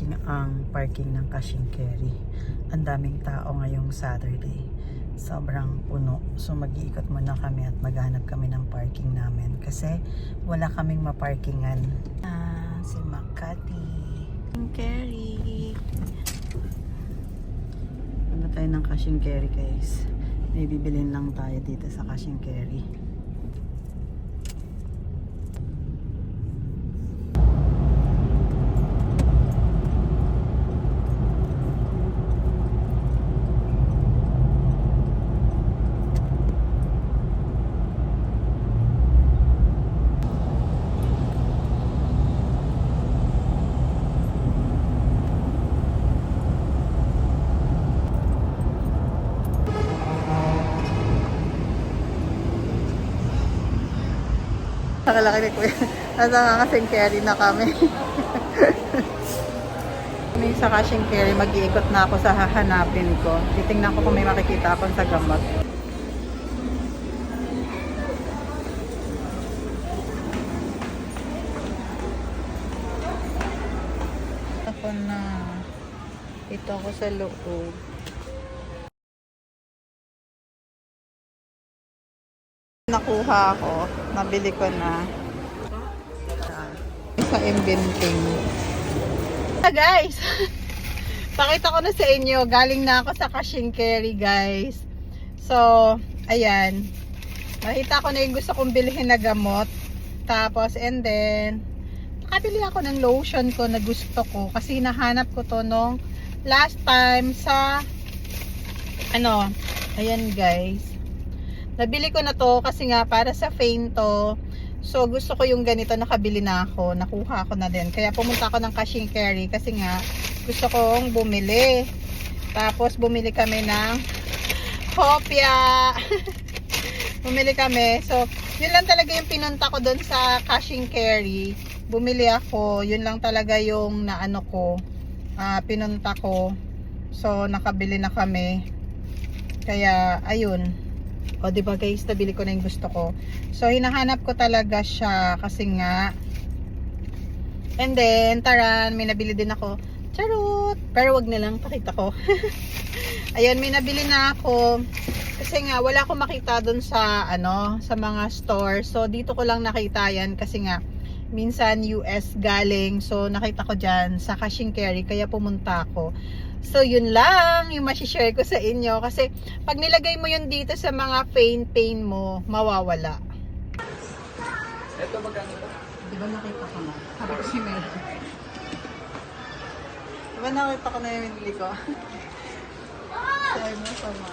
booking ang parking ng Cash and Carry. Ang daming tao ngayong Saturday. Sobrang puno. So mag-iikot muna kami at maghanap kami ng parking namin kasi wala kaming maparkingan. Si Makati. Carry. Ano tayo ng Cash and Carry, guys? May bibilin lang tayo dito sa Cash and Carry. Nakalaki ni Kuya. Nasa Cash and Carry na kami. Kami sa Cash and Carry, mag-iikot na ako sa hahanapin ko. Titingnan ko kung may makikita akong sa gamot. Ako na. Ito ako sa loob. Nakuha ako, nabili ko na sa Imbinting. Guys, pakita ko na sa inyo, galing na ako sa Cash and Carry, guys. So, ayan, nakita ko na yung gusto kong bilhin na gamot. Tapos, and then nakabili ako ng lotion ko na gusto ko kasi hinahanap ko to nung last time sa ayan, guys. Nabili ko na to kasi nga para sa faint to. So gusto ko yung ganito, nakabili na ako. Nakuha ko na din. Kaya pumunta ako ng Cash and Carry kasi nga gusto kong bumili. Tapos bumili kami ng kopya. Bumili kami. So yun lang talaga yung pinunta ko doon sa Cash and Carry. Bumili ako. Yun lang talaga yung naano ko. Pinunta ko. So nakabili na kami. Kaya ayun. O, diba guys, nabili ko na yung gusto ko. So, hinahanap ko talaga siya kasi nga. And then, taran, may nabili din ako. Charot! Pero wag na lang, pakita ko. Ayun, may nabili na ako. Kasi nga, wala akong makita dun sa, sa mga store. So, dito ko lang nakita yan kasi nga, minsan US galing. So, nakita ko dyan sa Cash and Carry. Kaya pumunta ako. So, yun lang yung masishare ko sa inyo. Kasi, pag nilagay mo yun dito sa mga pain mo, mawawala. Ito magkano ito? Diba nakita ko na? Sabi ko si Mel. Diba nakita ko na yung hindi ko? Sabi mo sa mga.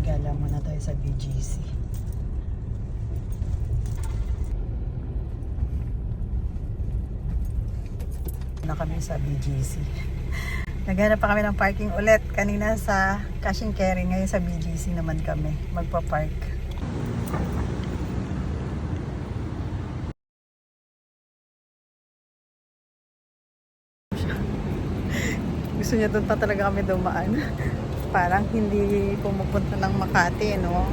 Gala muna tayo sa BGC. Na kami sa BGC. Naghanap pa kami ng parking ulit. Kanina sa Cash and Carry, ngayon sa BGC naman kami magpa-park. Gusto niya doon pa talaga kami dumaan. Parang hindi pumupunta ng Makati, no?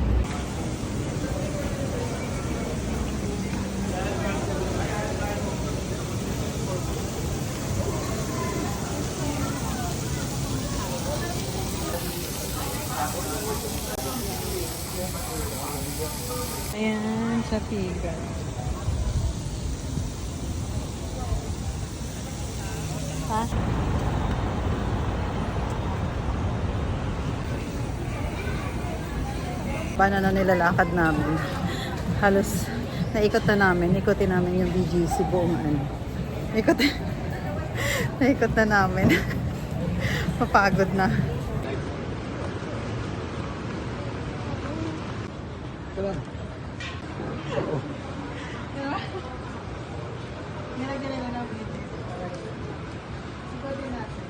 Ayan, sa Pigan. Ha? Paano na nilalakad namin? Halos naikot na namin. Ikutin namin yung BGC buong ano. Ikot, naikot na namin. Papagod na. Ito lang. Nilagyan nila ng video. Ikutin natin.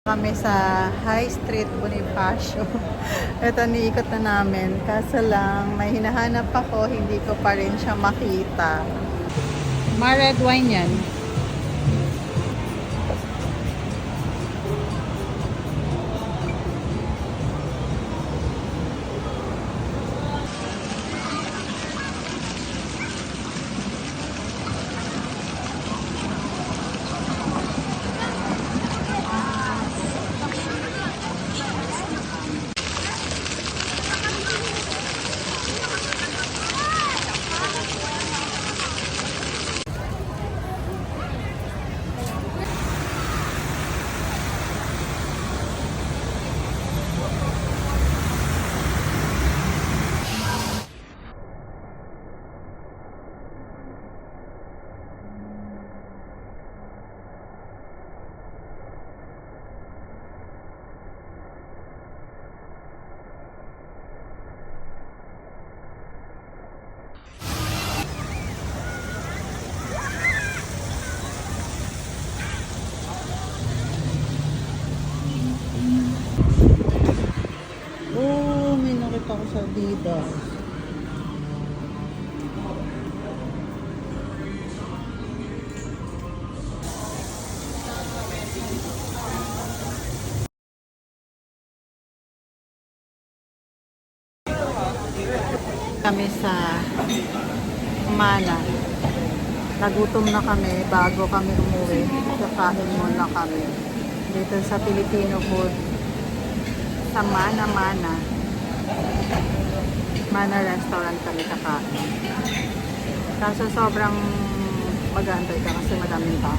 Kami sa High Street Bonifacio. Ito, niikot na namin. Kaso lang, may hinahanap ako, hindi ko pa rin siya makita. Red wine yan. Oh, may nakita ko sa Adidas. Kami sa Mana. Nagutom na kami bago kami umuwi. Kakain muna kami. Dito sa Filipino food. Sa Mana Mana. Mana restaurant kami kakain. Kaso sobrang mag-aantay ka kasi madaming tao.